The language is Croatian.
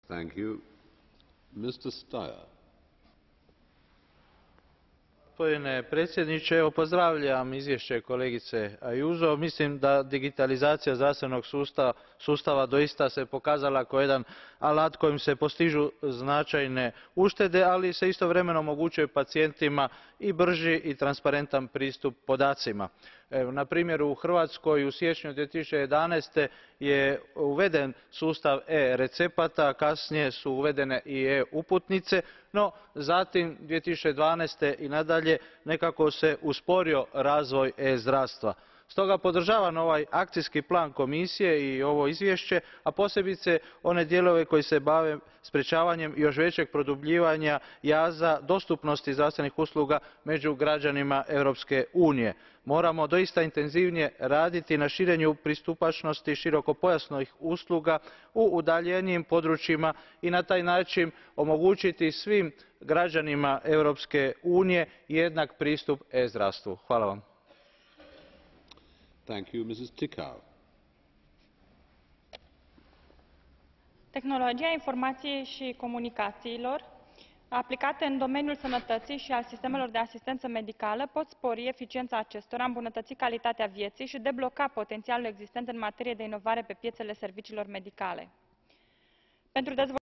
Thank you. Mr. Steyer. Gospodine predsjedniče, evo pozdravljam izvješće kolegice Ayuso. Mislim da digitalizacija zdravstvenog sustava doista se pokazala kao jedan alat kojim se postižu značajne uštede, ali se istovremeno omogućuje pacijentima i brži i transparentan pristup podacima. Na primjer, u Hrvatskoj u siječnju 2011. je uveden sustav e-recepata, kasnije su uvedene i e-uputnice, no zatim 2012. i nadalje nekako se usporio razvoj e-zdravstva. Stoga podržavam ovaj akcijski plan Komisije i ovo izvješće, a posebice one dijelove koji se bave sprječavanjem još većeg produbljivanja jaza dostupnosti zdravstvenih usluga među građanima Europske unije. Moramo doista intenzivnije raditi na širenju pristupačnosti širokopojasnih usluga u udaljenijim područjima i na taj način omogućiti svim građanima Europske unije jednak pristup e-zdravstvu. Hvala vam. Thank you, Mrs. Ticau. Tehnologia informației și comunicațiilor aplicate în domeniul sănătății și al sistemelor de asistență medicală pot spori eficiența acestora, îmbunătăți calitatea vieții și debloca potențialul existent în materie de inovare pe piețele serviciilor medicale. Pentru